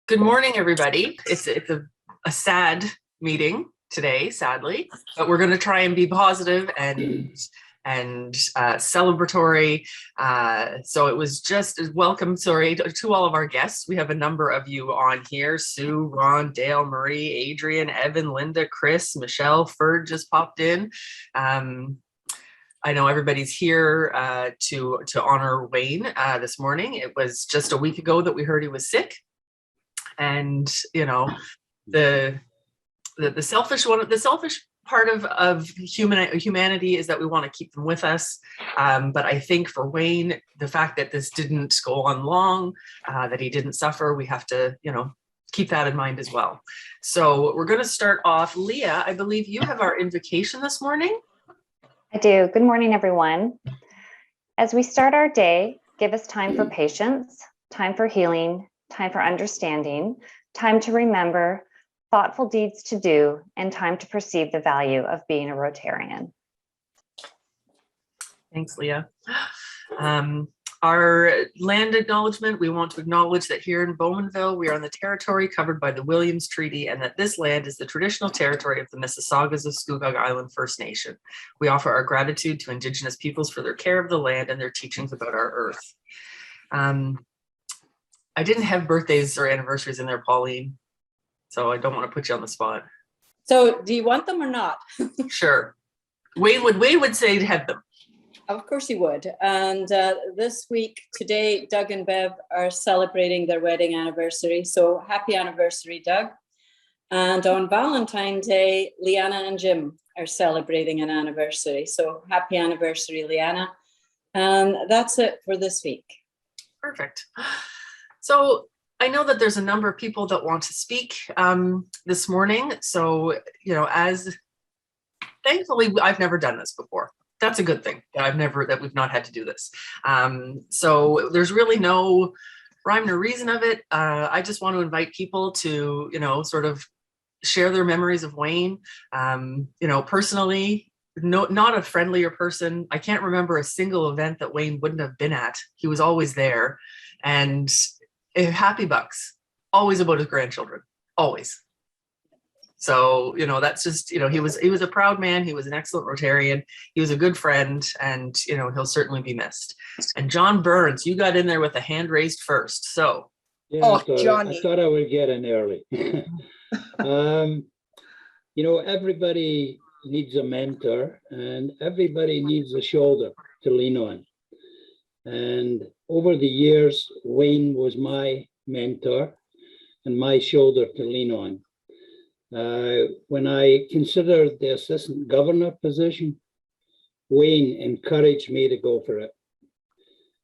Good morning, everybody. It's a sad meeting today, sadly, but we're going to try and be positive and celebratory. So it was just a welcome, sorry, to all of our guests. We have a number of you on here: Sue, Ron, Dale, Marie, Adrian, Evan, Linda, Chris, Michelle, Ferg just popped in. I know everybody's here to honor Wayne this morning. It was just a week ago that we heard he was sick. And you know, the selfish part of humanity is that we want to keep them with us. But I think for Wayne, the fact that this didn't go on long, that he didn't suffer, we have to, keep that in mind as well. So we're going to start off. Leah, I believe you have our invocation this morning. I do. Good morning, everyone. As we start our day, give us time for patience, time for healing, time for understanding, time to remember, thoughtful deeds to do, and time to perceive the value of being a Rotarian. Thanks, Leah. Our land acknowledgement, we want to acknowledge that here in Bowmanville, we are on the territory covered by the Williams Treaty, and that this land is the traditional territory of the Mississaugas of Scugog Island First Nation. We offer our gratitude to Indigenous peoples for their care of the land and their teachings about our earth. I didn't have birthdays or anniversaries in there, Pauline, so I don't want to put you on the spot. So do you want them or not? Sure. Wayne would say to have them. Of course he would. And this week, today, Doug and Bev are celebrating their wedding anniversary. So happy anniversary, Doug. And on Valentine's Day, Leanna and Jim are celebrating an anniversary. So happy anniversary, Leanna. And that's it for this week. Perfect. So I know that there's a number of people that want to speak this morning. So, thankfully, I've never done this before. That's a good thing that we've not had to do this. So there's really no rhyme or reason of it. I just want to invite people to, sort of share their memories of Wayne. Personally, not a friendlier person. I can't remember a single event that Wayne wouldn't have been at. He was always there. And happy bucks, always about his grandchildren, always. So, that's just, he was a proud man. He was an excellent Rotarian. He was a good friend, and, he'll certainly be missed. And John Burns, you got in there with a hand raised first. So. Yeah, I thought I would get in early. Everybody needs a mentor, and everybody needs a shoulder to lean on. And over the years, Wayne was my mentor and my shoulder to lean on. When I considered the assistant governor position, Wayne encouraged me to go for it.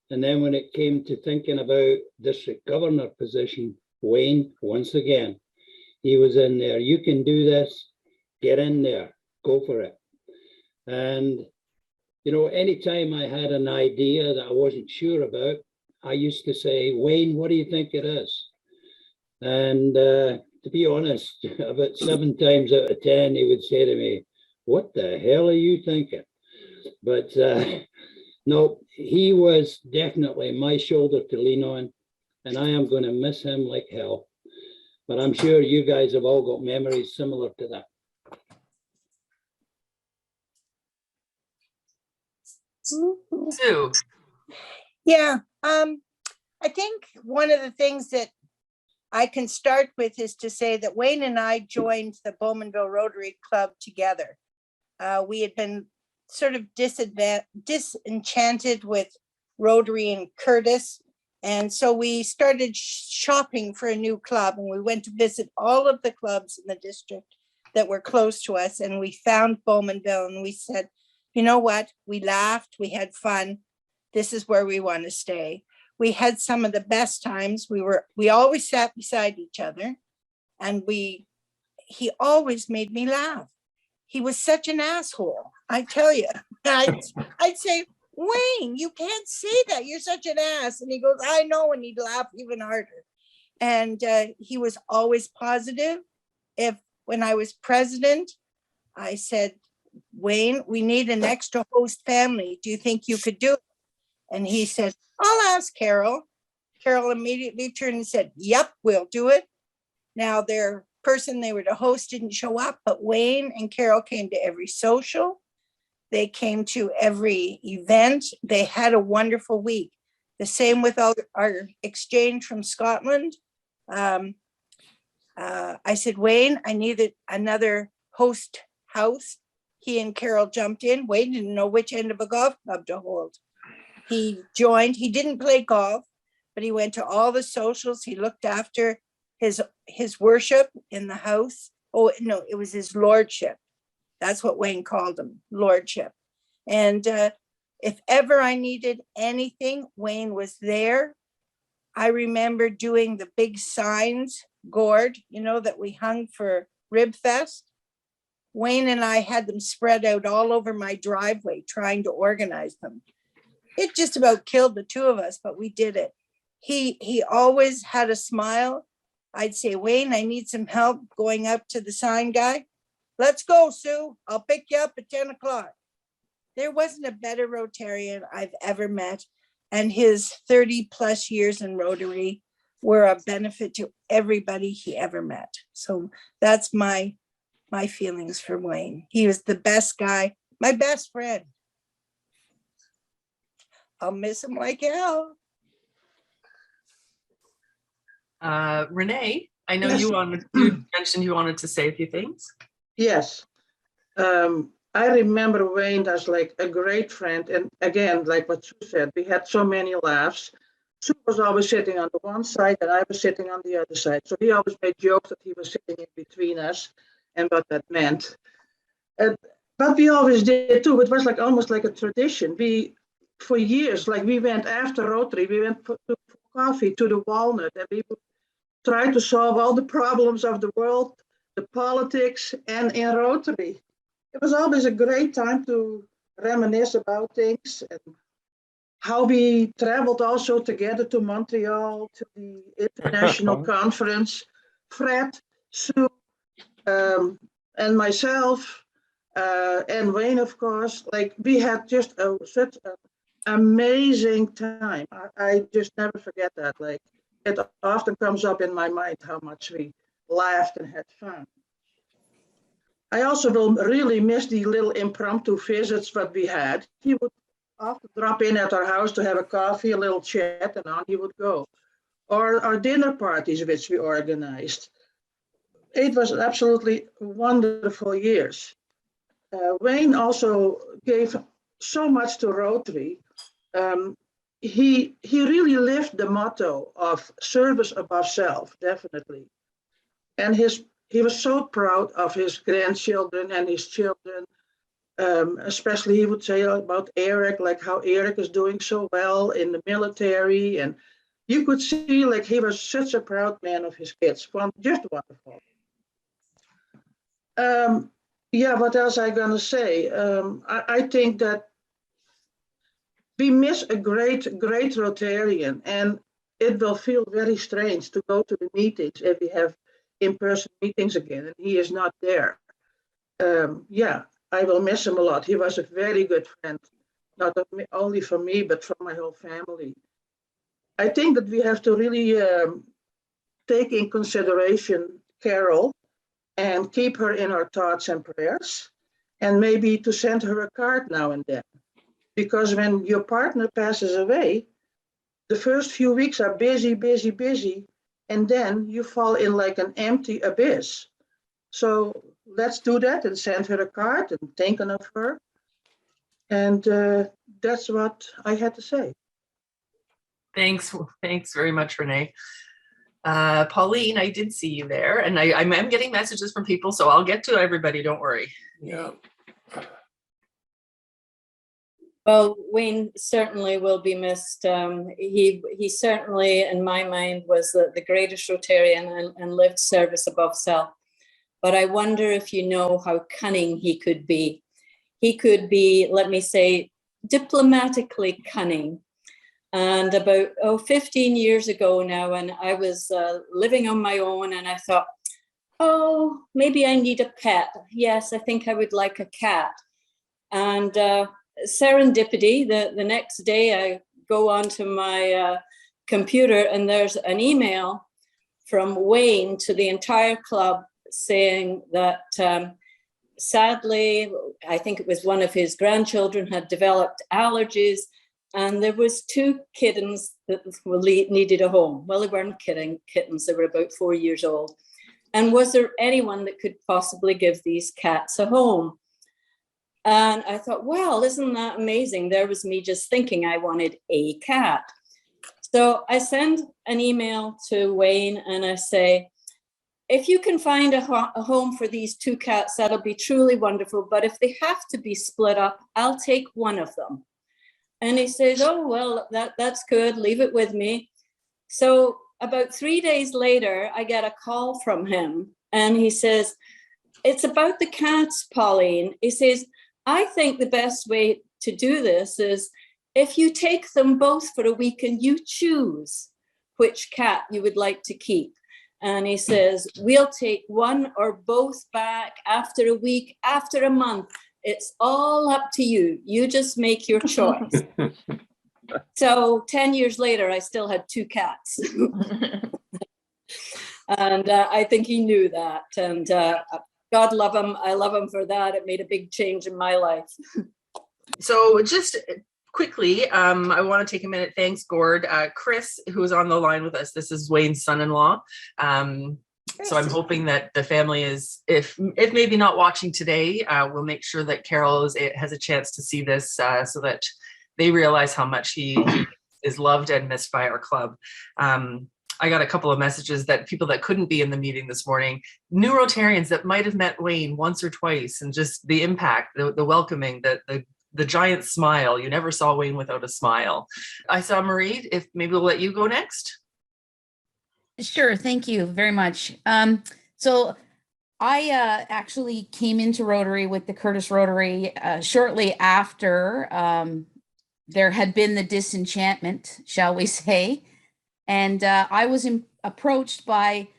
And then when it came to thinking about district governor position, Wayne, once again, he was in there. You can do this, get in there, go for it. And anytime I had an idea that I wasn't sure about, I used to say, Wayne, what do you think it is? And to be honest, about 7 times out of 10, he would say to me, what the hell are you thinking? But no, he was definitely my shoulder to lean on, and I am going to miss him like hell. But I'm sure you guys have all got memories similar to that. Sue. Yeah, I think one of the things that I can start with is to say that Wayne and I joined the Bowmanville Rotary Club together. We had been sort of disenchanted with Rotary and Curtis. And so we started shopping for a new club, and we went to visit all of the clubs in the district that were close to us. And we found Bowmanville, and we said, you know what? We laughed, we had fun. This is where we want to stay. We had some of the best times. We always sat beside each other, and he always made me laugh. He was such an asshole, I tell you. I'd say, Wayne, you can't say that. You're such an ass. And he goes, I know, and he'd laugh even harder. And he was always positive. When I was president, I said, Wayne, we need an extra host family. Do you think you could do it? And he said, I'll ask Carol. Carol immediately turned and said, yep, we'll do it. Now their person they were to host didn't show up, but Wayne and Carol came to every social. They came to every event. They had a wonderful week. The same with our exchange from Scotland. I said, Wayne, I needed another host house. He and Carol jumped in. Wayne didn't know which end of a golf club to hold. He joined. He didn't play golf, but he went to all the socials. He looked after his worship in the house. Oh, no, it was his lordship. That's what Wayne called him, lordship. And if ever I needed anything, Wayne was there. I remember doing the big signs, gourd, that we hung for Rib Fest. Wayne and I had them spread out all over my driveway, trying to organize them. It just about killed the two of us, but we did it. He always had a smile. I'd say, Wayne, I need some help going up to the sign guy. Let's go, Sue. I'll pick you up at 10 o'clock. There wasn't a better Rotarian I've ever met. And his 30 plus years in Rotary were a benefit to everybody he ever met. So that's my feelings for Wayne. He was the best guy, my best friend. I'll miss him like hell. Renee, I know Yes. you mentioned you wanted to say a few things. Yes. I remember Wayne as like a great friend. And again, like what Sue said, we had so many laughs. Sue was always sitting on the one side and I was sitting on the other side. So we always made jokes that he was sitting in between us and what that meant. But we always did too. It was like almost like a tradition. For years, like we went after Rotary, we went for coffee to the Walnut and we would try to solve all the problems of the world, the politics, and in Rotary. It was always a great time to reminisce about things and how we traveled also together to Montreal, to the international conference. Fred, Sue, and myself, and Wayne, of course, like we had just such an amazing time. I just never forget that. Like it often comes up in my mind how much we laughed and had fun. I also will really miss the little impromptu visits that we had. He would often drop in at our house to have a coffee, a little chat, and on he would go. Or our dinner parties, which we organized. It was absolutely wonderful years. Wayne also gave so much to Rotary. He really lived the motto of service above self, definitely. And he was so proud of his grandchildren and his children. Especially he would say about Eric, like how Eric is doing so well in the military. And you could see like he was such a proud man of his kids. Just wonderful. Yeah, what else am I gonna say? I think that we miss a great Rotarian, and it will feel very strange to go to the meetings if we have in-person meetings again, and he is not there. Yeah, I will miss him a lot. He was a very good friend, not only for me, but for my whole family. I think that we have to really take in consideration Carol and keep her in our thoughts and prayers, and maybe to send her a card now and then. Because when your partner passes away, the first few weeks are busy, busy, busy, and then you fall in like an empty abyss. So let's do that and send her a card and think of her. And that's what I had to say. Thanks very much, Renee. Pauline, I did see you there, and I'm getting messages from people, so I'll get to everybody, don't worry. Yeah. Well, Wayne certainly will be missed. He certainly, in my mind, was the greatest Rotarian and lived service above self. But I wonder if you know how cunning he could be. He could be, let me say, diplomatically cunning. And about 15 years ago now, and I was living on my own, and I thought, oh, maybe I need a pet. Yes, I think I would like a cat. And serendipity, the next day I go onto my computer and there's an email from Wayne to the entire club saying that sadly, I think it was one of his grandchildren had developed allergies, and there was 2 kittens that needed a home. Well, they weren't kittens, they were about 4 years old. And was there anyone that could possibly give these cats a home? And I thought, well, isn't that amazing? There was me just thinking I wanted a cat. So I send an email to Wayne and I say, if you can find a home for these 2 cats, that'll be truly wonderful. But if they have to be split up, I'll take one of them. And he says, oh, well, that's good. Leave it with me. So about 3 days later, I get a call from him. And he says, it's about the cats, Pauline. He says, I think the best way to do this is if you take them both for a week and you choose which cat you would like to keep. And he says, we'll take one or both back after a week, after a month. It's all up to you. You just make your choice. So 10 years later, I still had 2 cats. And I think he knew that. And God love him. I love him for that. It made a big change in my life. So just quickly, I want to take a minute. Thanks, Gord. Chris, who's on the line with us, this is Wayne's son-in-law. So I'm hoping that the family is, if maybe not watching today, we'll make sure that Carol has a chance to see this so that they realize how much he is loved and missed by our club. I got a couple of messages that people that couldn't be in the meeting this morning, new Rotarians that might have met Wayne once or twice, and just the impact, the welcoming, the giant smile. You never saw Wayne without a smile. I saw Marie, if maybe we'll let you go next. Sure, thank you very much. So I actually came into Rotary with the Curtis Rotary shortly after there had been the disenchantment, shall we say. And I was approached by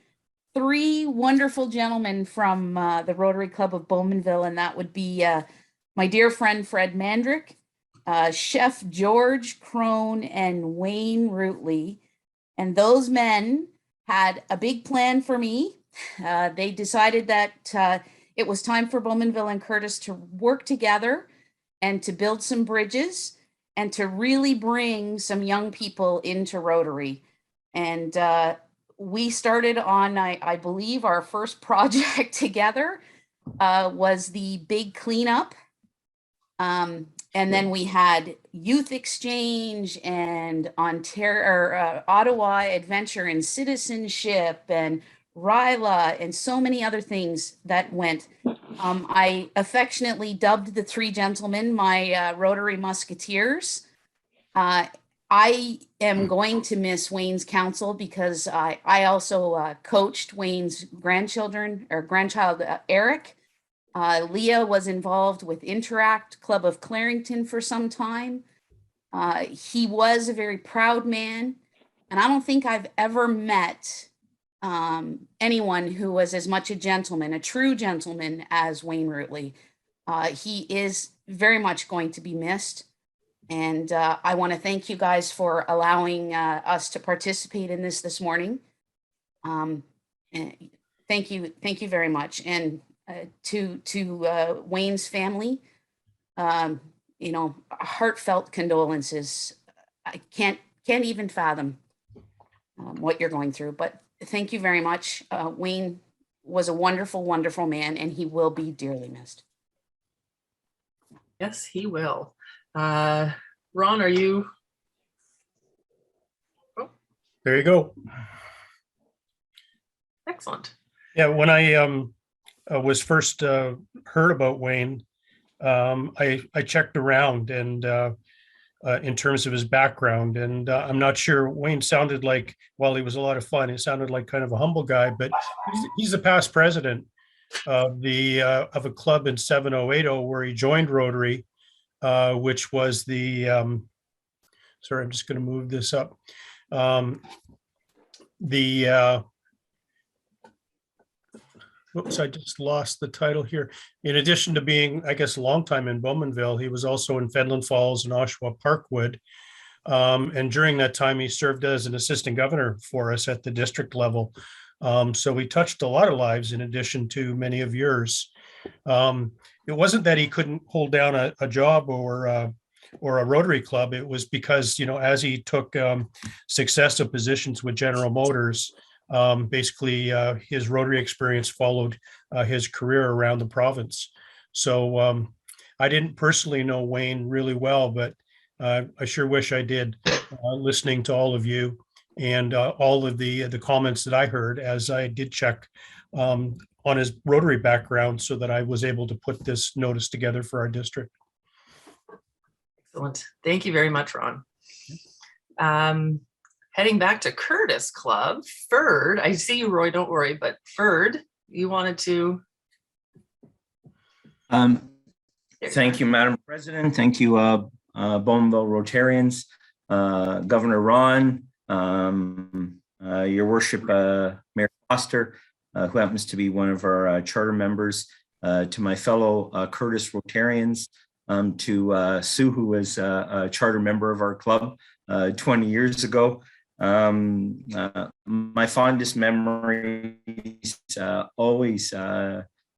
3 wonderful gentlemen from the Rotary Club of Bowmanville, and that would be my dear friend Fred Mandrick, Chef George Crone, and Wayne Routly. And those men had a big plan for me. They decided that it was time for Bowmanville and Curtis to work together and to build some bridges and to really bring some young people into Rotary. And we started on, I believe, our first project together was the big cleanup. And then we had youth exchange and Ottawa Adventure and Citizenship and RILA and so many other things that went. I affectionately dubbed the 3 gentlemen my Rotary Musketeers. I am going to miss Wayne's counsel because I also coached Wayne's grandchild, Eric. Leah was involved with Interact Club of Clarington for some time. He was a very proud man, and I don't think I've ever met anyone who was as much a gentleman, a true gentleman, as Wayne Routly. He is very much going to be missed. And I want to thank you guys for allowing us to participate in this morning. Thank you very much. And to Wayne's family, heartfelt condolences. I can't even fathom what you're going through, but thank you very much. Wayne was a wonderful, wonderful man, and he will be dearly missed. Yes, he will. Ron, are you? Oh. There you go. Excellent. Yeah, when I was first heard about Wayne, I checked around and in terms of his background, and I'm not sure. Wayne sounded like, while he was a lot of fun, he sounded like kind of a humble guy, but he's the past president of a club in 7080 where he joined Rotary, which was the sorry, I'm just going to move this up. Oops, I just lost the title here. In addition to being, I guess, a long time in Bowmanville, he was also in Fenland Falls and Oshawa Parkwood. And during that time, he served as an assistant governor for us at the district level. So we touched a lot of lives in addition to many of yours. It wasn't that he couldn't hold down a job or a Rotary Club. It was because, as he took successive positions with General Motors, basically his Rotary experience followed his career around the province. So I didn't personally know Wayne really well, but I sure wish I did, listening to all of you and all of the comments that I heard as I did check on his Rotary background so that I was able to put this notice together for our district. Excellent. Thank you very much, Ron. Heading back to Curtis Club, Ferd, I see you, Roy, don't worry, but Ferd, you wanted to. Thank you, Madam President. Thank you, Bowmanville Rotarians, Governor Ron, Your Worship, Mayor Foster, who happens to be one of our charter members, to my fellow Curtis Rotarians, to Sue, who was a charter member of our club 20 years ago. My fondest memories always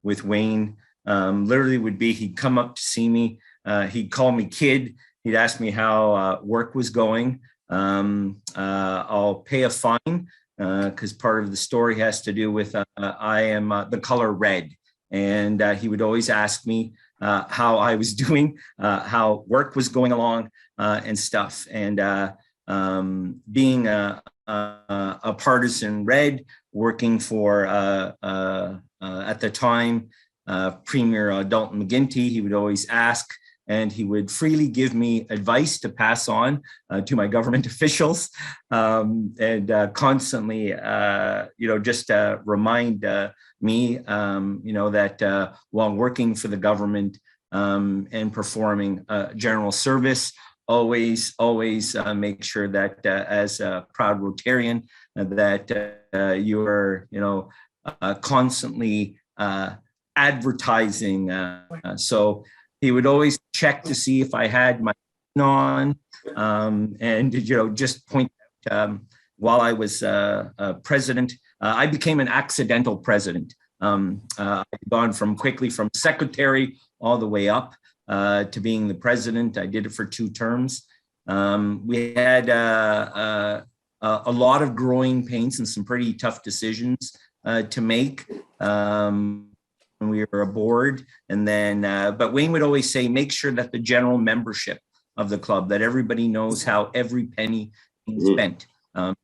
with Wayne literally would be he'd come up to see me, he'd call me kid, he'd ask me how work was going. I'll pay a fine because part of the story has to do with I am the color red, and he would always ask me how I was doing, how work was going along, and stuff. And being a partisan red, working for at the time Premier Dalton McGuinty, he would always ask, and he would freely give me advice to pass on to my government officials, and constantly, just remind me, that while working for the government and performing general service, always make sure that as a proud Rotarian, that you are, constantly advertising. So he would always check to see if I had my on, and just point out, while I was president, I became an accidental president. I've gone quickly from secretary all the way up to being the president. I did it for 2 terms. We had a lot of growing pains and some pretty tough decisions to make. When we were a board, and then, but Wayne would always say, make sure that the general membership of the club, that everybody knows how every penny is spent.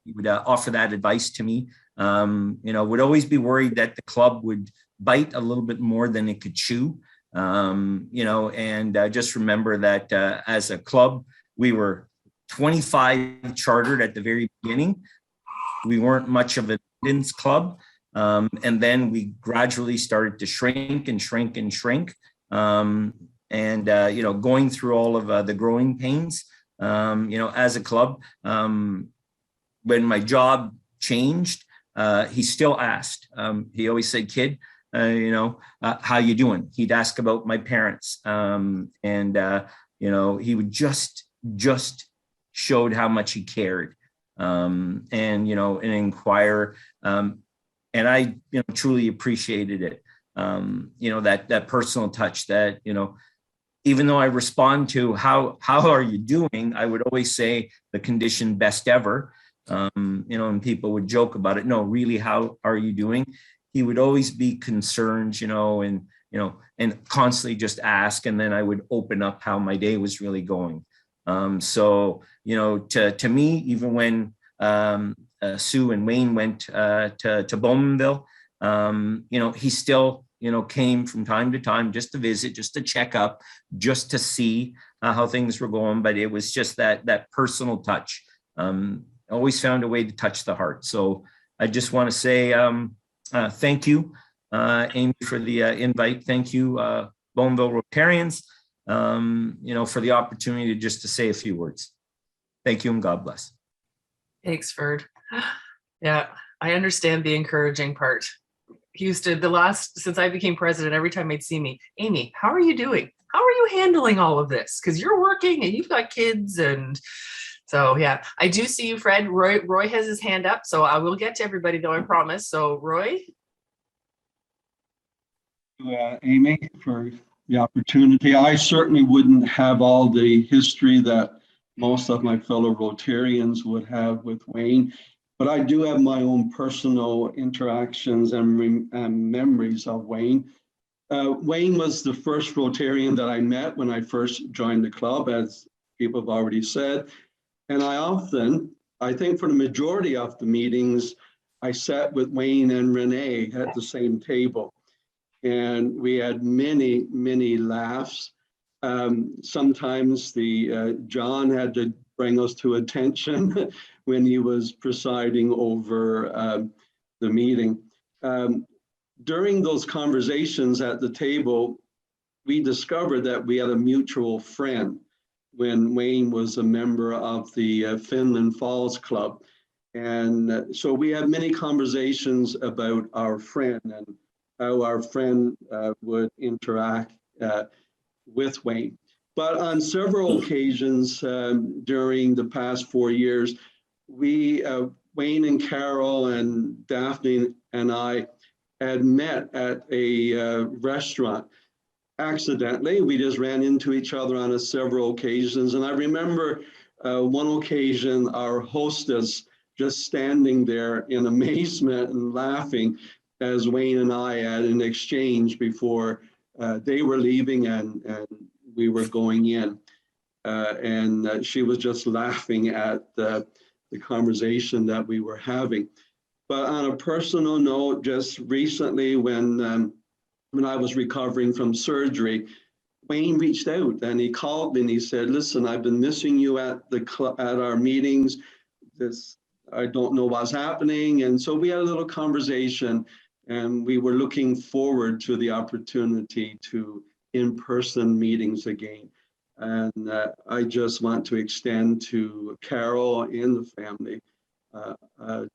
He would offer that advice to me. Would always be worried that the club would bite a little bit more than it could chew. And just remember that as a club, we were 25 chartered at the very beginning. We weren't much of an attendance club. And then we gradually started to shrink and shrink and shrink. Going through all of the growing pains, as a club, when my job changed, he still asked. He always said, kid, how you doing? He'd ask about my parents. He would just showed how much he cared, and inquire. And I, truly appreciated it. That personal touch that, even though I respond to how are you doing, I would always say the condition best ever. And people would joke about it. No, really, how are you doing? He would always be concerned, and constantly just ask. And then I would open up how my day was really going. To me, even when Sue and Wayne went to Bowmanville, he still, came from time to time just to visit, just to check up, just to see how things were going. But it was just that personal touch. Always found a way to touch the heart. So I just want to say thank you, Amy, for the invite. Thank you, Bowmanville Rotarians, for the opportunity just to say a few words. Thank you and God bless. Thanks, Ferd. Yeah, I understand the encouraging part. He used to, since I became president, every time he'd see me, Amy, how are you doing? How are you handling all of this? Because you're working and you've got kids. And So yeah, I do see you, Fred. Roy has his hand up, so I will get to everybody though, I promise. So Roy. Amy, for the opportunity. I certainly wouldn't have all the history that most of my fellow Rotarians would have with Wayne, but I do have my own personal interactions and memories of Wayne. Wayne was the first Rotarian that I met when I first joined the club, as people have already said. And I think for the majority of the meetings, I sat with Wayne and Renee at the same table. And we had many, many laughs. Sometimes John had to bring us to attention when he was presiding over the meeting. During those conversations at the table, we discovered that we had a mutual friend when Wayne was a member of the Finland Falls Club. And so we had many conversations about our friend and how our friend would interact with Wayne. But on several occasions during the past 4 years, Wayne and Carol and Daphne and I had met at a restaurant. Accidentally, we just ran into each other on several occasions. And I remember one occasion, our hostess just standing there in amazement and laughing as Wayne and I had an exchange before they were leaving and we were going in. And she was just laughing at the conversation that we were having. But on a personal note, just recently when I was recovering from surgery, Wayne reached out and he called me and he said, "Listen, I've been missing you at our meetings. I don't know what's happening." And so we had a little conversation and we were looking forward to the opportunity to in-person meetings again. And I just want to extend to Carol and the family,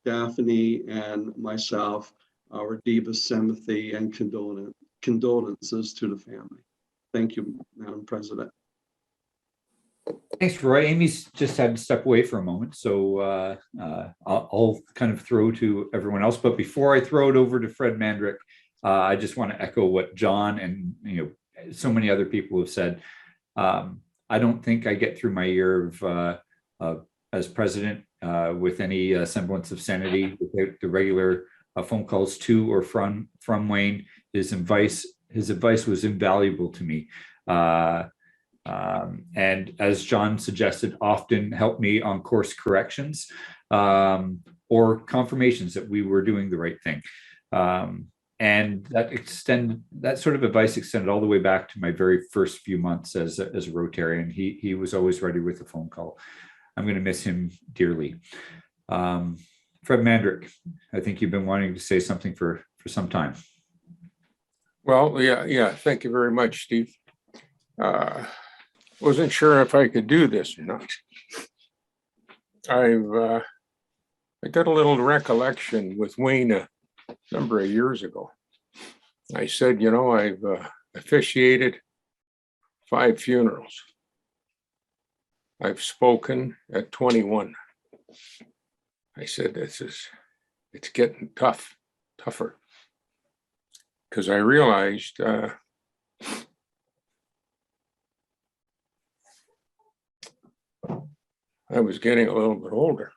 Daphne and myself, our deepest sympathy and condolences to the family. Thank you, Madam President. Thanks, Roy. Amy's just had to step away for a moment, so I'll kind of throw to everyone else. But before I throw it over to Fred Mandrick, I just want to echo what John and so many other people have said. I don't think I get through my year of as president with any semblance of sanity without the regular phone calls to or from Wayne. His advice was invaluable to me. And as John suggested, often helped me on course corrections or confirmations that we were doing the right thing. And that sort of advice extended all the way back to my very first few months as a Rotarian. He was always ready with a phone call. I'm going to miss him dearly. Fred Mandrick, I think you've been wanting to say something for some time. Well, yeah. Thank you very much, Steve. Wasn't sure if I could do this or not. I got a little recollection with Wayne a number of years ago. I said, I've officiated 5 funerals. I've spoken at 21. I said, it's getting tougher. Because I realized I was getting a little bit older.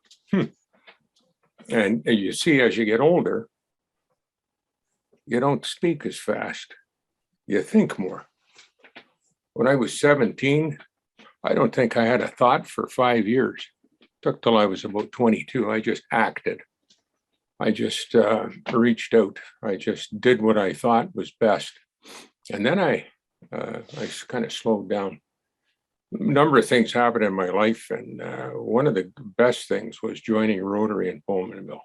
And you see, as you get older, you don't speak as fast. You think more. When I was 17, I don't think I had a thought for 5 years. It took till I was about 22. I just acted. I just reached out. I just did what I thought was best. And then I kind of slowed down. A number of things happened in my life, and one of the best things was joining Rotary in Bowmanville.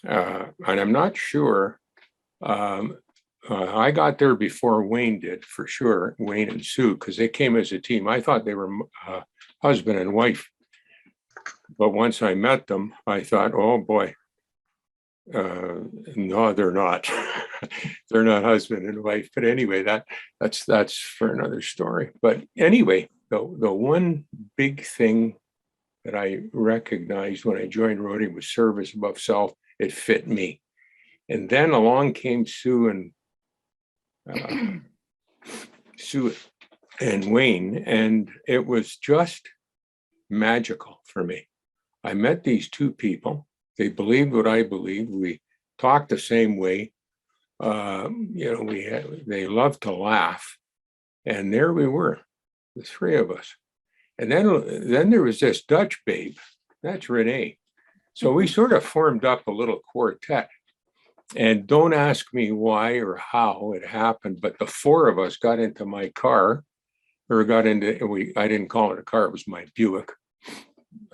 And I'm not sure, I got there before Wayne did, for sure, Wayne and Sue, because they came as a team. I thought they were husband and wife. But once I met them, I thought, oh boy, no, they're not. They're not husband and wife. But anyway, that's for another story. But anyway, the one big thing that I recognized when I joined Rotary was service above self. It fit me. And then along came Sue and Wayne, and it was just magical for me. I met these two people. They believed what I believed. We talked the same way. They loved to laugh. And there we were, the three of us. And then there was this Dutch babe, that's Renee. So we sort of formed up a little quartet. And don't ask me why or how it happened, but the four of us got into my car, or I didn't call it a car, it was my Buick,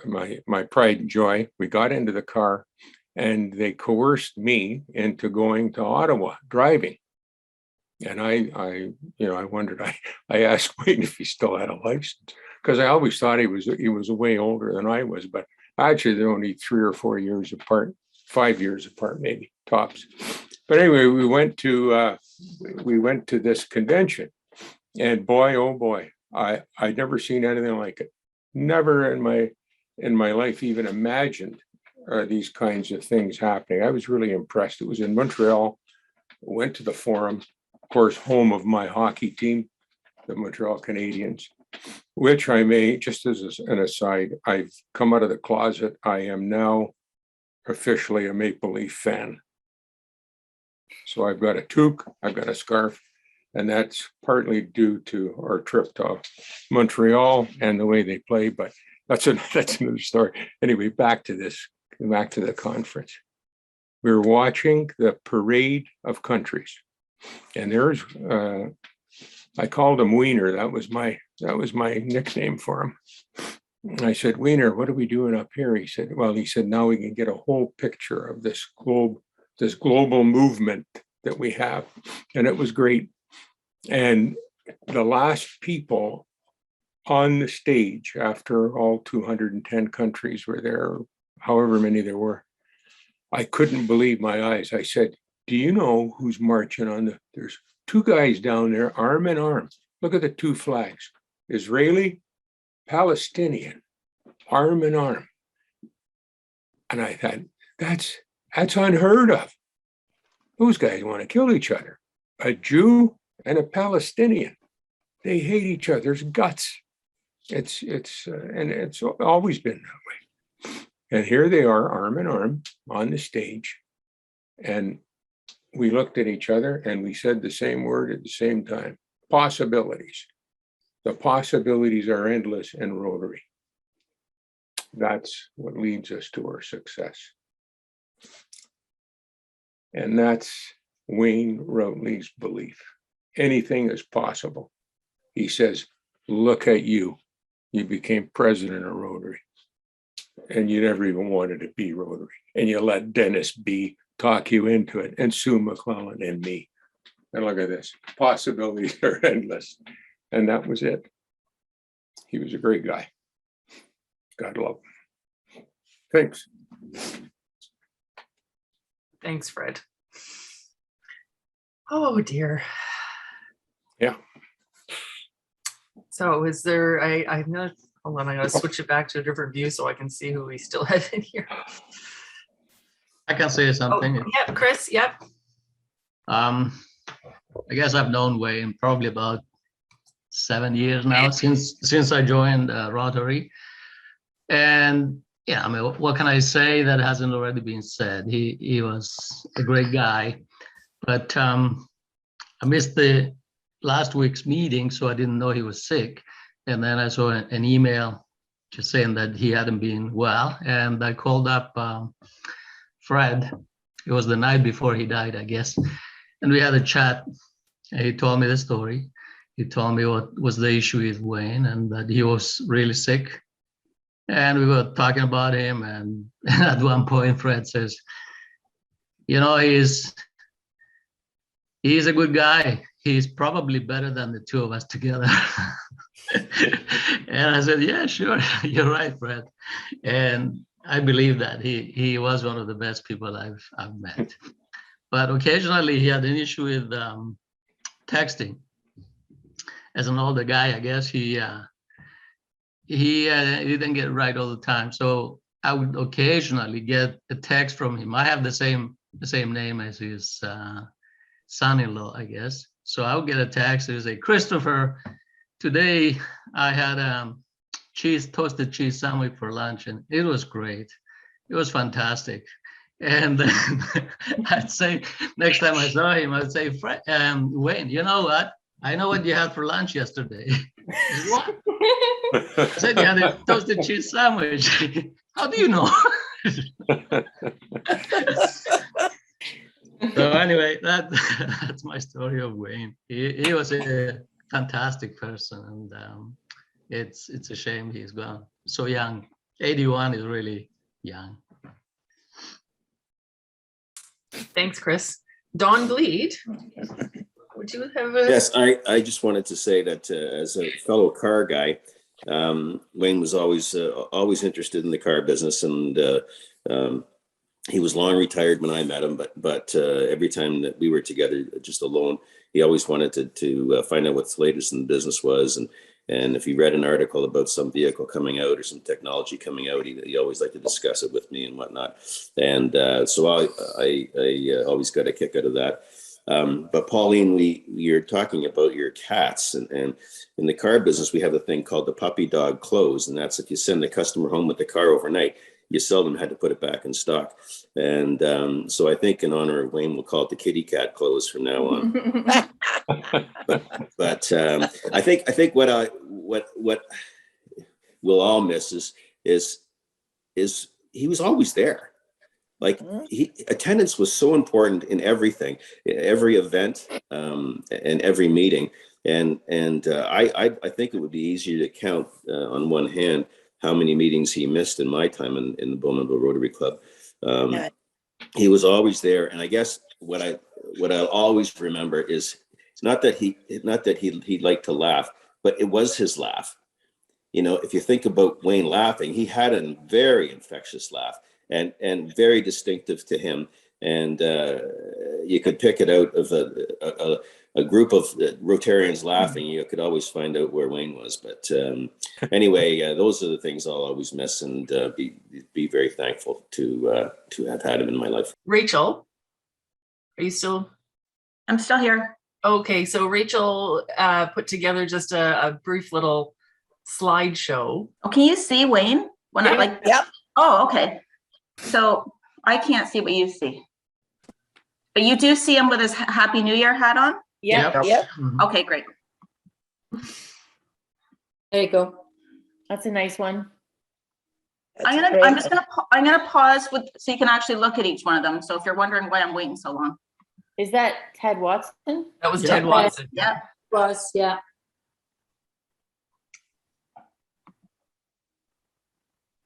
my pride and joy. We got into the car and they coerced me into going to Ottawa driving. And I wondered, I asked Wayne if he still had a license, because I always thought he was way older than I was, but actually they're only 3 or 4 years apart, 5 years apart, maybe tops. But anyway, we went to this convention, and boy, oh boy, I'd never seen anything like it. Never in my life even imagined these kinds of things happening. I was really impressed. It was in Montreal. Went to the Forum, of course, home of my hockey team, the Montreal Canadiens, which I may, just as an aside, I've come out of the closet. I am now officially a Maple Leaf fan. So I've got a toque, I've got a scarf, and that's partly due to our trip to Montreal and the way they play, but that's another story. Anyway, back to the conference. We were watching the parade of countries, and there's I called him Wiener. That was my nickname for him. And I said, Wiener, what are we doing up here? He said, now we can get a whole picture of this global movement that we have. And it was great. And the last people on the stage, after all 210 countries were there, however many there were, I couldn't believe my eyes. I said, do you know who's marching there's two guys down there, arm in arm. Look at the two flags, Israeli, Palestinian, arm in arm. And I thought, that's unheard of. Those guys want to kill each other. A Jew and a Palestinian. They hate each other's guts. And it's always been that way. And here they are, arm in arm on the stage. And we looked at each other and we said the same word at the same time. Possibilities. The possibilities are endless in Rotary. That's what leads us to our success. And that's Wayne Routly's belief. Anything is possible. He says, look at you. You became president of Rotary. And you never even wanted to be Rotary. And you let Dennis B. talk you into it, and Sue McClellan and me. And look at this. Possibilities are endless. And that was it. He was a great guy. God love him. Thanks. Thanks, Fred. Oh dear. Yeah. So is there, I'm not, hold on, I gotta switch it back to a different view so I can see who we still have in here. I can say something. Yep, Chris, yep. I guess I've known Wayne probably about 7 years now since I joined Rotary. And yeah, I mean, what can I say that hasn't already been said? He was a great guy, but I missed the last week's meeting, so I didn't know he was sick. And then I saw an email just saying that he hadn't been well, and I called up Fred. It was the night before he died, I guess, and we had a chat. And he told me the story. He told me what was the issue with Wayne and that he was really sick. And we were talking about him, and at one point Fred says, you know, he's a good guy. He's probably better than the two of us together. And I said, yeah, sure, you're right, Fred. And I believe that he was one of the best people I've met. But occasionally he had an issue with texting. As an older guy, I guess he he didn't get it right all the time. So I would occasionally get a text from him. I have the same name as his son-in-law, I guess. So I would get a text that would say, Christopher, today I had toasted cheese sandwich for lunch, and it was great. It was fantastic. And then I'd say, next time I saw him, I'd say, Wayne, you know what? I know what you had for lunch yesterday. What? I said you had a toasted cheese sandwich. How do you know? So anyway, that's my story of Wayne. He was a fantastic person, and it's a shame he's gone so young. 81 is really young. Thanks, Chris. Don Gleed, would you have a... Yes, I just wanted to say that as a fellow car guy, Wayne was always interested in the car business, and he was long retired when I met him, but every time that we were together just alone, he always wanted to find out what the latest in the business was, and if he read an article about some vehicle coming out or some technology coming out, he always liked to discuss it with me and whatnot. And so I always got a kick out of that. But Pauline, you're talking about your cats, and in the car business, we have a thing called the puppy dog close. And that's if you send the customer home with the car overnight, you seldom had to put it back in stock. And so I think in honor of Wayne, we'll call it the kitty cat close from now on. but I think what we'll all miss is he was always there. Like attendance was so important in everything, every event, and every meeting. And I think it would be easier to count on one hand how many meetings he missed in my time in the Bowmanville Rotary Club. He was always there. And I guess what I'll always remember is it's not that he liked to laugh, but it was his laugh. You know, if you think about Wayne laughing, he had a very infectious laugh and very distinctive to him. And you could pick it out of a group of Rotarians laughing. You could always find out where Wayne was. But anyway, those are the things I'll always miss, and be very thankful to have had him in my life. Rachel, are you still? I'm still here. Okay, so Rachel put together just a brief little slideshow. Oh, can you see Wayne? When I like, yep. Oh, okay. So I can't see what you see, but you do see him with his Happy New Year hat on. Yeah. Yep. Okay, great. There you go. That's a nice one. I'm gonna pause so you can actually look at each one of them. So if you're wondering why I'm waiting so long. Is that Ted Watson? That was Ted Watson. Yeah. Was, yeah.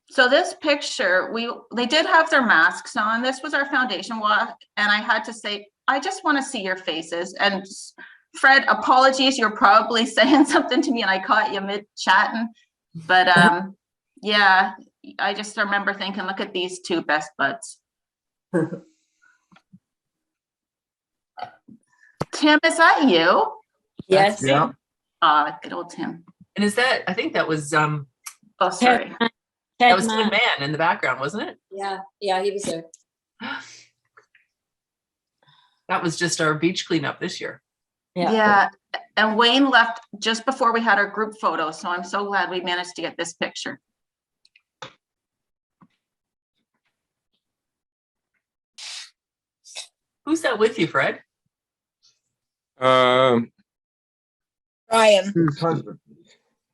So this picture, they did have their masks on. This was our foundation walk, and I had to say, I just want to see your faces. And Fred, apologies, you're probably saying something to me and I caught you mid-chatting. But yeah, I just remember thinking, look at these two best buds. Tim, is that you? Yes. Yeah. Good old Tim. And is that, I think that was oh, sorry. That was Tim Mann in the background, wasn't it? Yeah, he was there. That was just our beach cleanup this year. Yeah. And Wayne left just before we had our group photo. So I'm so glad we managed to get this picture. Who's that with you, Fred? Brian.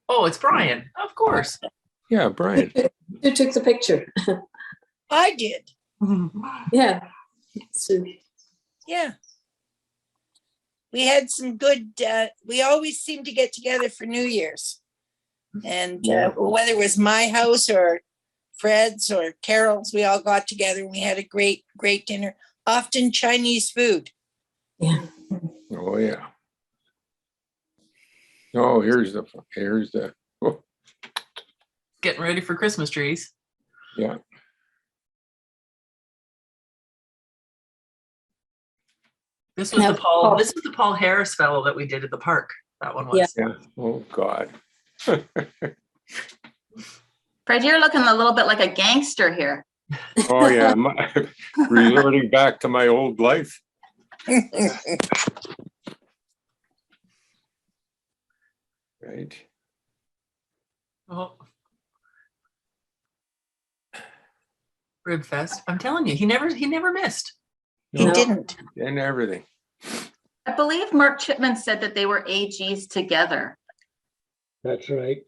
Oh, it's Brian. Of course. Yeah, Brian. Who took the picture? I did. Yeah. So, yeah. We had some good, we always seem to get together for New Year's. And whether it was my house or Fred's or Carol's, we all got together and we had a great, great dinner. Often Chinese food. Yeah. Oh, yeah. Oh, here's the oh. Getting ready for Christmas trees. Yeah. This was the Paul Harris fellow that we did at the park. That one was. Yeah. Oh God. Fred, you're looking a little bit like a gangster here. Oh, yeah, resorting back to my old life. Right. Oh. Ribfest. I'm telling you, he never missed. He didn't. And everything. I believe Mark Chipman said that they were AGs together. That's right.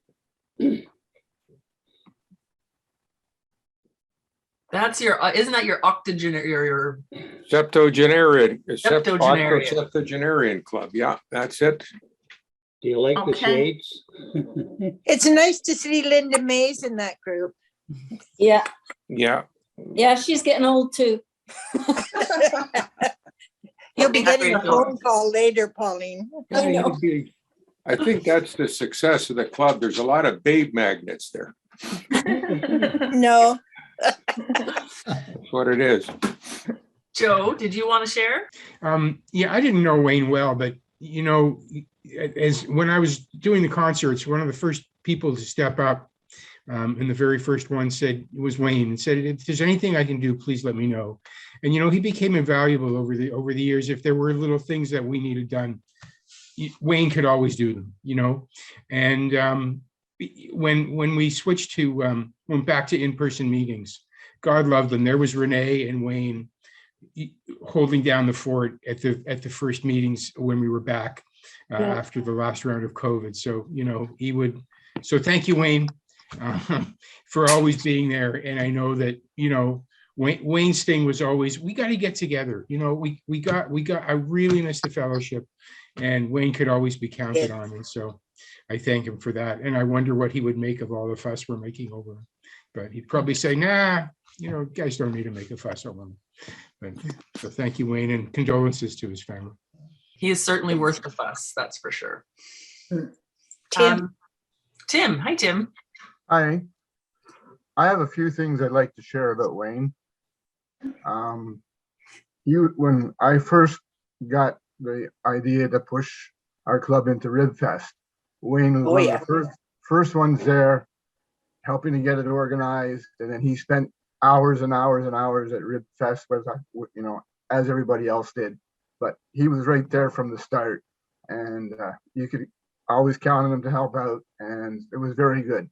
That's your, isn't that your octogenarian, your Septuagenarian. Septuagenarian. Septuagenarian club. Yeah, that's it. Do you like the Okay. shades? It's nice to see Linda Mays in that group. Yeah, Yeah. yeah, she's getting old too. You'll be getting a Rachel. phone call later, Pauline. I know. I think that's the success of the club. There's a lot of babe magnets there. No. That's what it is. Joe, did you want to share? Yeah, I didn't know Wayne well, but you know, as when I was doing the concerts, one of the first people to step up, and the very first one said it was Wayne, and said, "If there's anything I can do, please let me know." And you know, he became invaluable over the years. If there were little things that we needed done, Wayne could always do them. You know, and when we switched to went back to in-person meetings, God loved them. There was Renee and Wayne holding down the fort at the first meetings when we were back after the last round of COVID. So you know, he would. So thank you, Wayne, for always being there. And I know that you know Wayne's thing was always, we got to get together. You know, I really missed the fellowship, and Wayne could always be counted on. And so I thank him for that. And I wonder what he would make of all the fuss we're making over him. But he'd probably say, nah, you know, guys don't need to make a fuss over him. But so thank you, Wayne, and condolences to his family. He is certainly worth the fuss, that's for sure. Tim. Tim, hi, Tim. Hi. I have a few things I'd like to share about Wayne. When I first got the idea to push our club into Ribfest, Wayne was one of the first ones there, helping to get it organized, and then he spent hours and hours and hours at Ribfest with, you know, as everybody else did. But he was right there from the start, and you could always count on him to help out, and it was very good.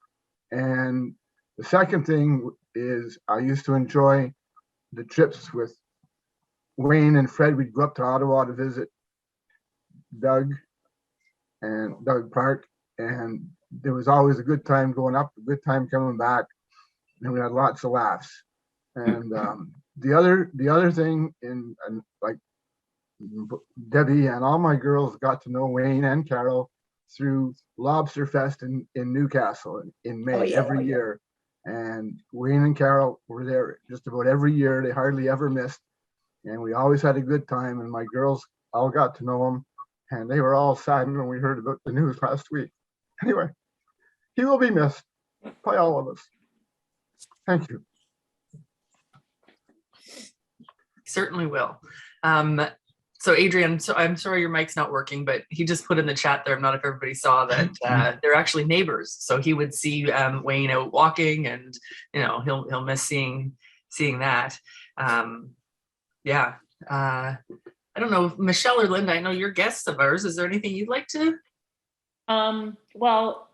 And the second thing is I used to enjoy the trips with Wayne and Fred. We'd go up to Ottawa to visit Doug Park, and there was always a good time going up, a good time coming back, and we had lots of laughs. And the other thing, like Debbie and all my girls got to know Wayne and Carol through Lobster Fest in Newcastle in May every year. And Wayne and Carol were there just about every year. They hardly ever missed. And we always had a good time. And my girls all got to know him. And they were all saddened when we heard about the news last week. Anyway, he will be missed by all of us. Thank you. Certainly will. So Adrian, so I'm sorry your mic's not working, but he just put in the chat there, I'm not if everybody saw that they're actually neighbors. So he would see Wayne out walking, and you know, he'll miss seeing that. Yeah. I don't know, Michelle or Linda, I know you're guests of ours. Is there anything you'd like to? Well,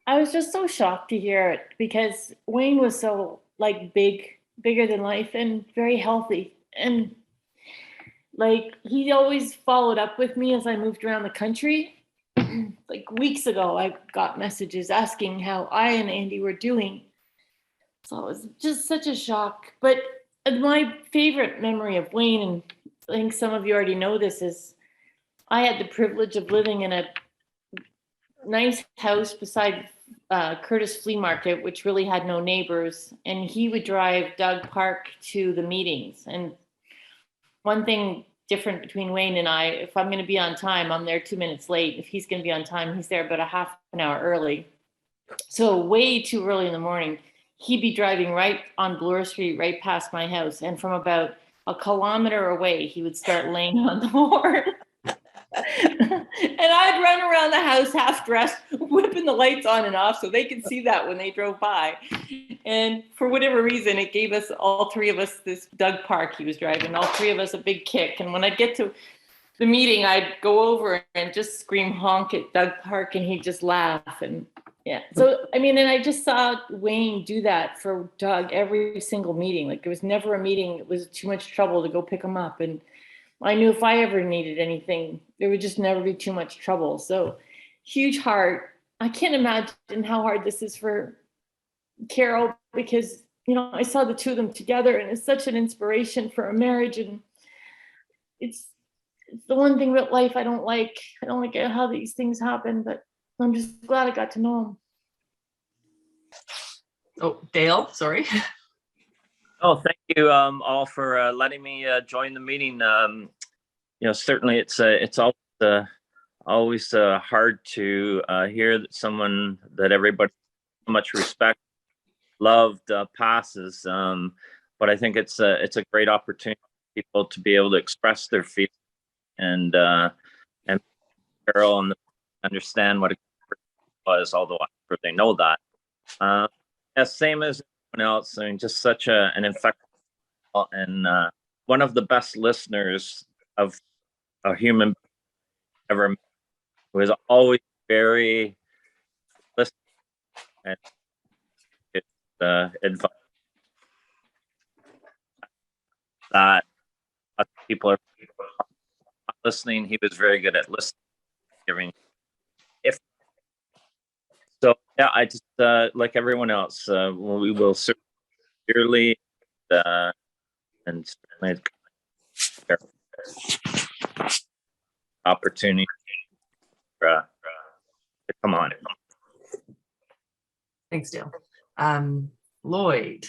I was just so shocked to hear it, because Wayne was so like bigger than life and very healthy. And like, he always followed up with me as I moved around the country. Like weeks ago, I got messages asking how I and Andy were doing. So it was just such a shock. But my favorite memory of Wayne, and I think some of you already know this, is I had the privilege of living in a nice house beside Curtis Flea Market, which really had no neighbors. And he would drive Doug Park to the meetings. And one thing different between Wayne and I, if I'm going to be on time, I'm there 2 minutes late. If he's going to be on time, he's there about a half an hour early. So way too early in the morning, he'd be driving right on Bloor Street, right past my house. And from about a kilometer away, he would start laying on the horn. And I'd run around the house half dressed. Wayne, whipping the lights on and off so they could see that when they drove by. And for whatever reason, it gave us, all three of us, this Doug Park he was driving, all three of us a big kick. And when I'd get to the meeting, I'd go over and just scream honk at Doug Park, and he'd just laugh. And yeah, so I mean, and I just saw Wayne do that for Doug every single meeting. Like, there was never a meeting it was too much trouble to go pick him up. And I knew if I ever needed anything, there would just never be too much trouble. So huge heart. I can't imagine how hard this is for Carol, because, you know, I saw the two of them together, and it's such an inspiration for a marriage. And it's the one thing about life I don't like. I don't like how these things happen, but I'm just glad I got to know him. Oh, Dale, sorry. Oh, thank you all for letting me join the meeting. You know, certainly it's always hard to hear that someone that everybody so much respect, loved passes. But I think it's a great opportunity for people to be able to express their feelings and Carol and understand what it was, although I'm sure they know that. As same as everyone else, I mean, just such an infectious and one of the best listeners of a human ever met, who is always very listening and advice that other people are not listening. He was very good at listening, giving. If so, yeah, I just like everyone else, we will sincerely and opportunity to come on. Thanks, Dale. Lloyd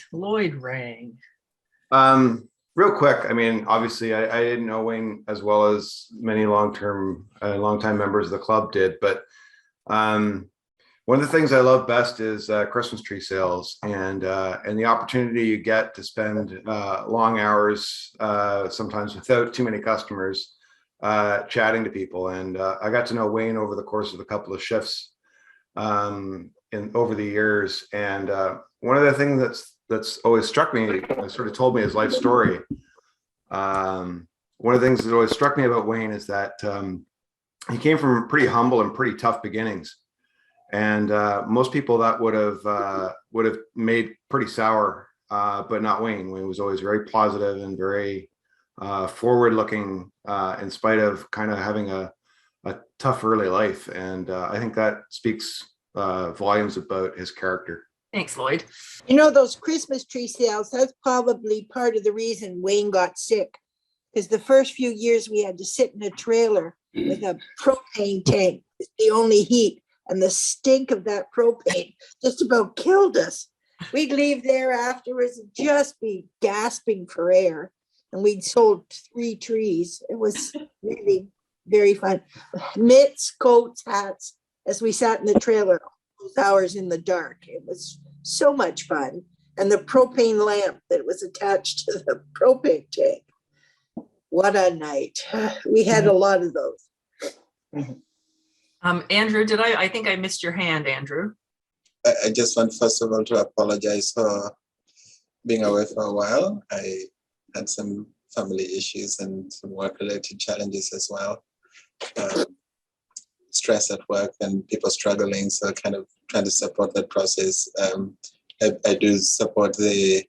rang. Real quick, I mean, obviously I didn't know Wayne as well as many longtime members of the club did, but one of the things I love best is Christmas tree sales and the opportunity you get to spend long hours, sometimes without too many customers, chatting to people. And I got to know Wayne over the course of a couple of shifts over the years. And one of the things that's always struck me, sort of told me his life story. One of the things that always struck me about Wayne is that he came from pretty humble and pretty tough beginnings. And most people that would have made pretty sour, but not Wayne. Wayne was always very positive and very forward-looking, in spite of kind of having a tough early life. And I think that speaks volumes about his character. Thanks, Lloyd. You know, those Christmas tree sales, that's probably part of the reason Wayne got sick. Because the first few years we had to sit in a trailer with a propane tank, the only heat. And the stink of that propane just about killed us. We'd leave there afterwards and just be gasping for air. And we'd sold 3 trees. It was really very fun. Mitts, coats, hats, as we sat in the trailer, those hours in the dark. It was so much fun. And the propane lamp that was attached to the propane tank. What a night. We had a lot of those. Andrew, I think I missed your hand, Andrew. I just want, first of all, to apologize for being away for a while. I had some family issues and some work-related challenges as well. Stress at work and people struggling, so kind of trying to support that process. I do support the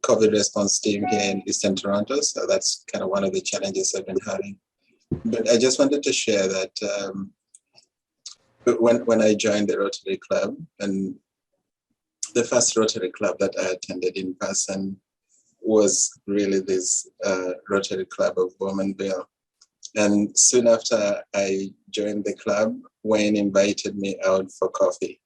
COVID response team here in Eastern Toronto, so that's kind of one of the challenges I've been having. But I just wanted to share that when I joined the Rotary Club, and the first Rotary Club that I attended in person was really this Rotary Club of Bowmanville. And soon after I joined the club, Wayne invited me out for coffee.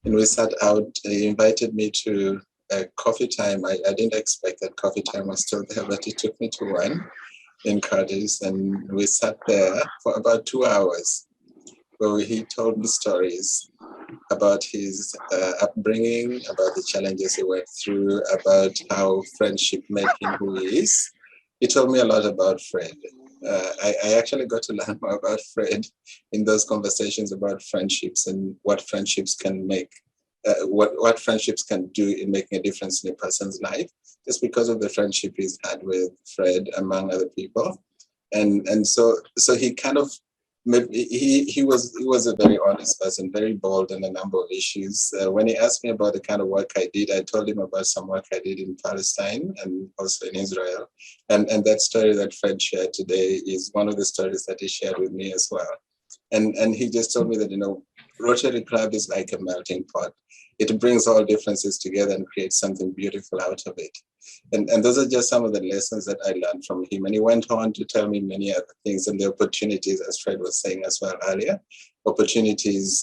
And we sat out, he invited me to a coffee time. I didn't expect that coffee time was still there, but he took me to one in Curtis, and we sat there for about 2 hours. Where he told me stories about his upbringing, about the challenges he went through, about how friendship made him who he is. He told me a lot about Fred. I actually got to learn more about Fred in those conversations about friendships and what friendships can make, what friendships can do in making a difference in a person's life, just because of the friendship he's had with Fred, among other people. And so he kind of, he was a very honest person, very bold on a number of issues. When he asked me about the kind of work I did, I told him about some work I did in Palestine and also in Israel. And that story that Fred shared today is one of the stories that he shared with me as well. And he just told me that, you know, Rotary Club is like a melting pot. It brings all differences together and creates something beautiful out of it. And those are just some of the lessons that I learned from him. And he went on to tell me many other things and the opportunities, as Fred was saying as well earlier, opportunities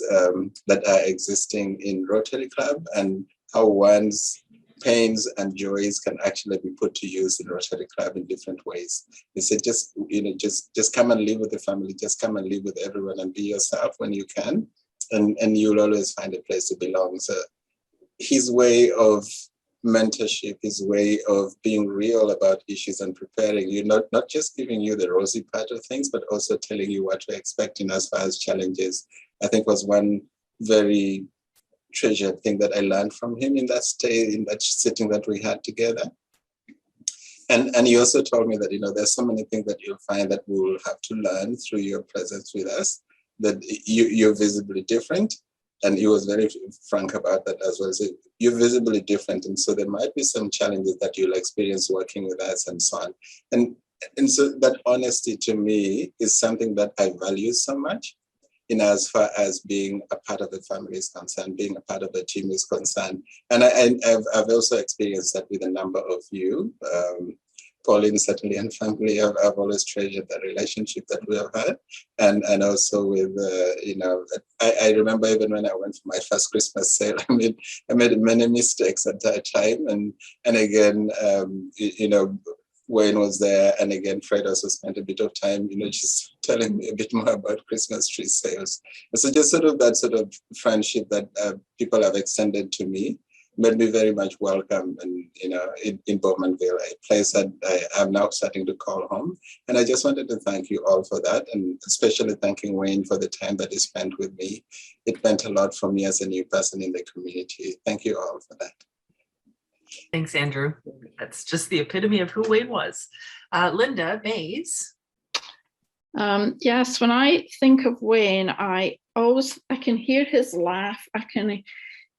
that are existing in Rotary Club and how one's pains and joys can actually be put to use in Rotary Club in different ways. He said, just come and live with the family, just come and live with everyone and be yourself when you can. And you'll always find a place to belong. So his way of mentorship, his way of being real about issues and preparing you, not just giving you the rosy part of things, but also telling you what we're expecting as far as challenges, I think was one very treasured thing that I learned from him in that stay, in that sitting that we had together. And he also told me that, you know, there's so many things that you'll find that we will have to learn through your presence with us, that you're visibly different. And he was very frank about that as well. So you're visibly different. And so there might be some challenges that you'll experience working with us and so on. And so that honesty to me is something that I value so much, in as far as being a part of the family is concerned, being a part of the team is concerned. And I've also experienced that with a number of you. Pauline, certainly, and family, I've always treasured the relationship that we have had. And also with, you know, I remember even when I went for my first Christmas sale, I made many mistakes at that time. And again, you know, Wayne was there. And again, Fred also spent a bit of time, you know, just telling me a bit more about Christmas tree sales. And so just sort of that sort of friendship that people have extended to me made me very much welcome, and you know, in Bowmanville, a place that I am now starting to call home. And I just wanted to thank you all for that, and especially thanking Wayne for the time that he spent with me. It meant a lot for me as a new person in the community. Thank you all for that. Thanks, Andrew. That's just the epitome of who Wayne was. Linda Mays. Yes, when I think of Wayne, I can hear his laugh. I can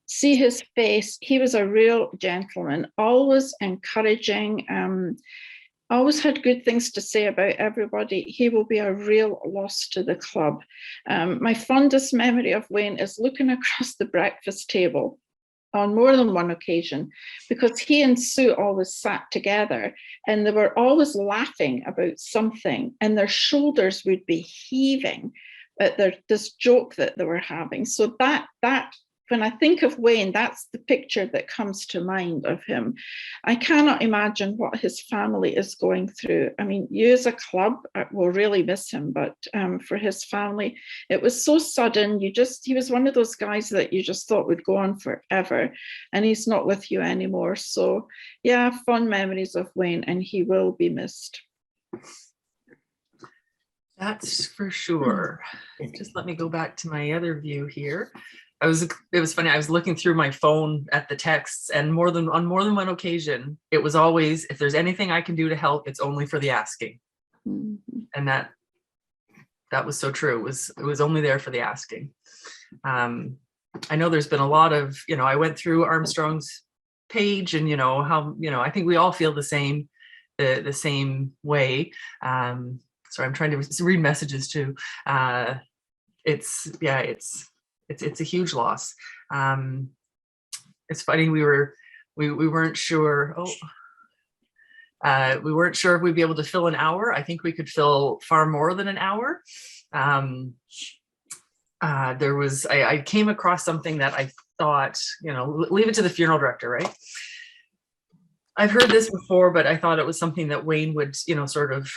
see his face. He was a real gentleman, always encouraging, always had good things to say about everybody. He will be a real loss to the club. My fondest memory of Wayne is looking across the breakfast table on more than one occasion, because he and Sue always sat together and they were always laughing about something and their shoulders would be heaving at this joke that they were having. So that when I think of Wayne, that's the picture that comes to mind of him. I cannot imagine what his family is going through. I mean, you as a club will really miss him, but for his family, it was so sudden. He was one of those guys that you just thought would go on forever, and he's not with you anymore. So yeah, fond memories of Wayne, and he will be missed. That's for sure. Just let me go back to my other view here. It was funny. I was looking through my phone at the texts, and on more than one occasion, it was always, if there's anything I can do to help, it's only for the asking. Mm-hmm. And that was so true. It was only there for the asking. I know there's been a lot of, you know, I went through Armstrong's page, and you know how, you know, I think we all feel the same way. Sorry, I'm trying to read messages too. It's a huge loss. It's funny, we weren't sure. We weren't sure if we'd be able to fill an hour. I think we could fill far more than an hour. I came across something that I thought, you know, leave it to the funeral director, right? I've heard this before, but I thought it was something that Wayne would, you know, sort of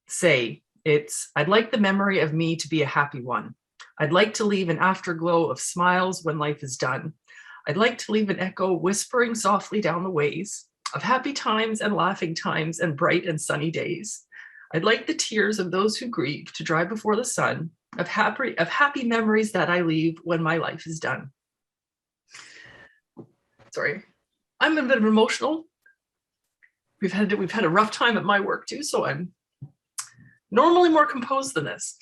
say. I'd like the memory of me to be a happy one. I'd like to leave an afterglow of smiles when life is done. I'd like to leave an echo whispering softly down the ways of happy times and laughing times and bright and sunny days. I'd like the tears of those who grieve to dry before the sun, of happy memories that I leave when my life is done. Sorry, I'm a bit emotional. We've had a rough time at my work too, so I'm normally more composed than this.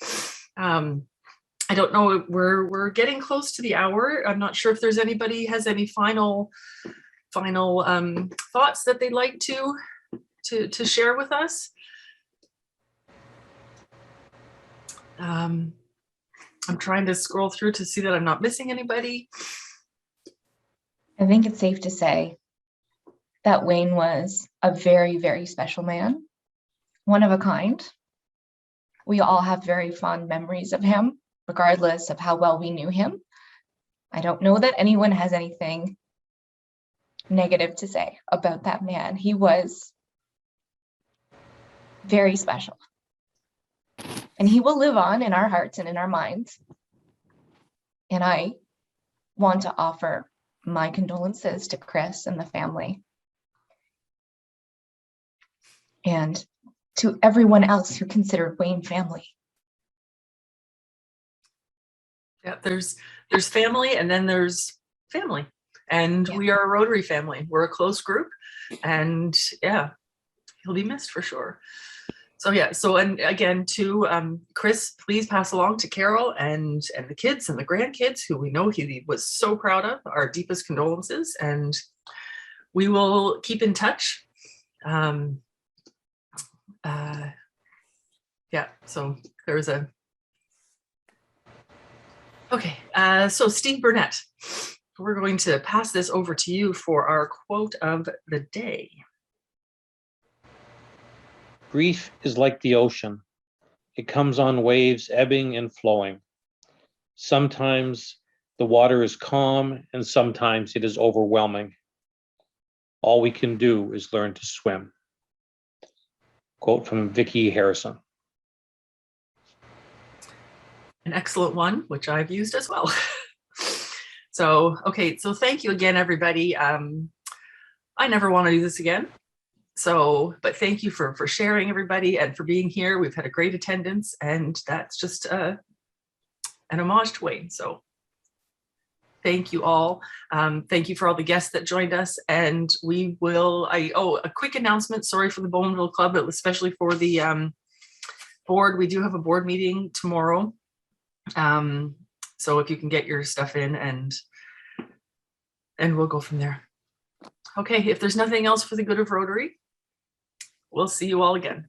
I don't know, we're getting close to the hour. I'm not sure if there's anybody has any final thoughts that they'd like to share with us. I'm trying to scroll through to see that I'm not missing anybody. I think it's safe to say that Wayne was a very, very special man, one of a kind. We all have very fond memories of him, regardless of how well we knew him. I don't know that anyone has anything negative to say about that man. He was very special. And he will live on in our hearts and in our minds. And I want to offer my condolences to Chris and the family. And to everyone else who considered Wayne family. Yeah, there's family, and then there's family. And we are a Rotary family. We're a close group. And yeah, he'll be missed for sure. So yeah, and again to Chris, please pass along to Carol and the kids and the grandkids who we know he was so proud of, our deepest condolences, and we will keep in touch. Yeah, so there's a, okay, so Steve Burnett, we're going to pass this over to you for our quote of the day. Grief is like the ocean. It comes on waves ebbing and flowing. Sometimes the water is calm and sometimes it is overwhelming. All we can do is learn to swim. Quote from Vicki Harrison. An excellent one, which I've used as well. So, okay, so thank you again, everybody. I never want to do this again. So, but thank you for sharing, everybody, and for being here. We've had a great attendance, and that's just an homage to Wayne. So thank you all. Thank you for all the guests that joined us. And we will, a quick announcement, sorry for the Bowmanville Club, but especially for the board. We do have a board meeting tomorrow. So if you can get your stuff in, and we'll go from there. Okay, if there's nothing else for the good of Rotary, we'll see you all again.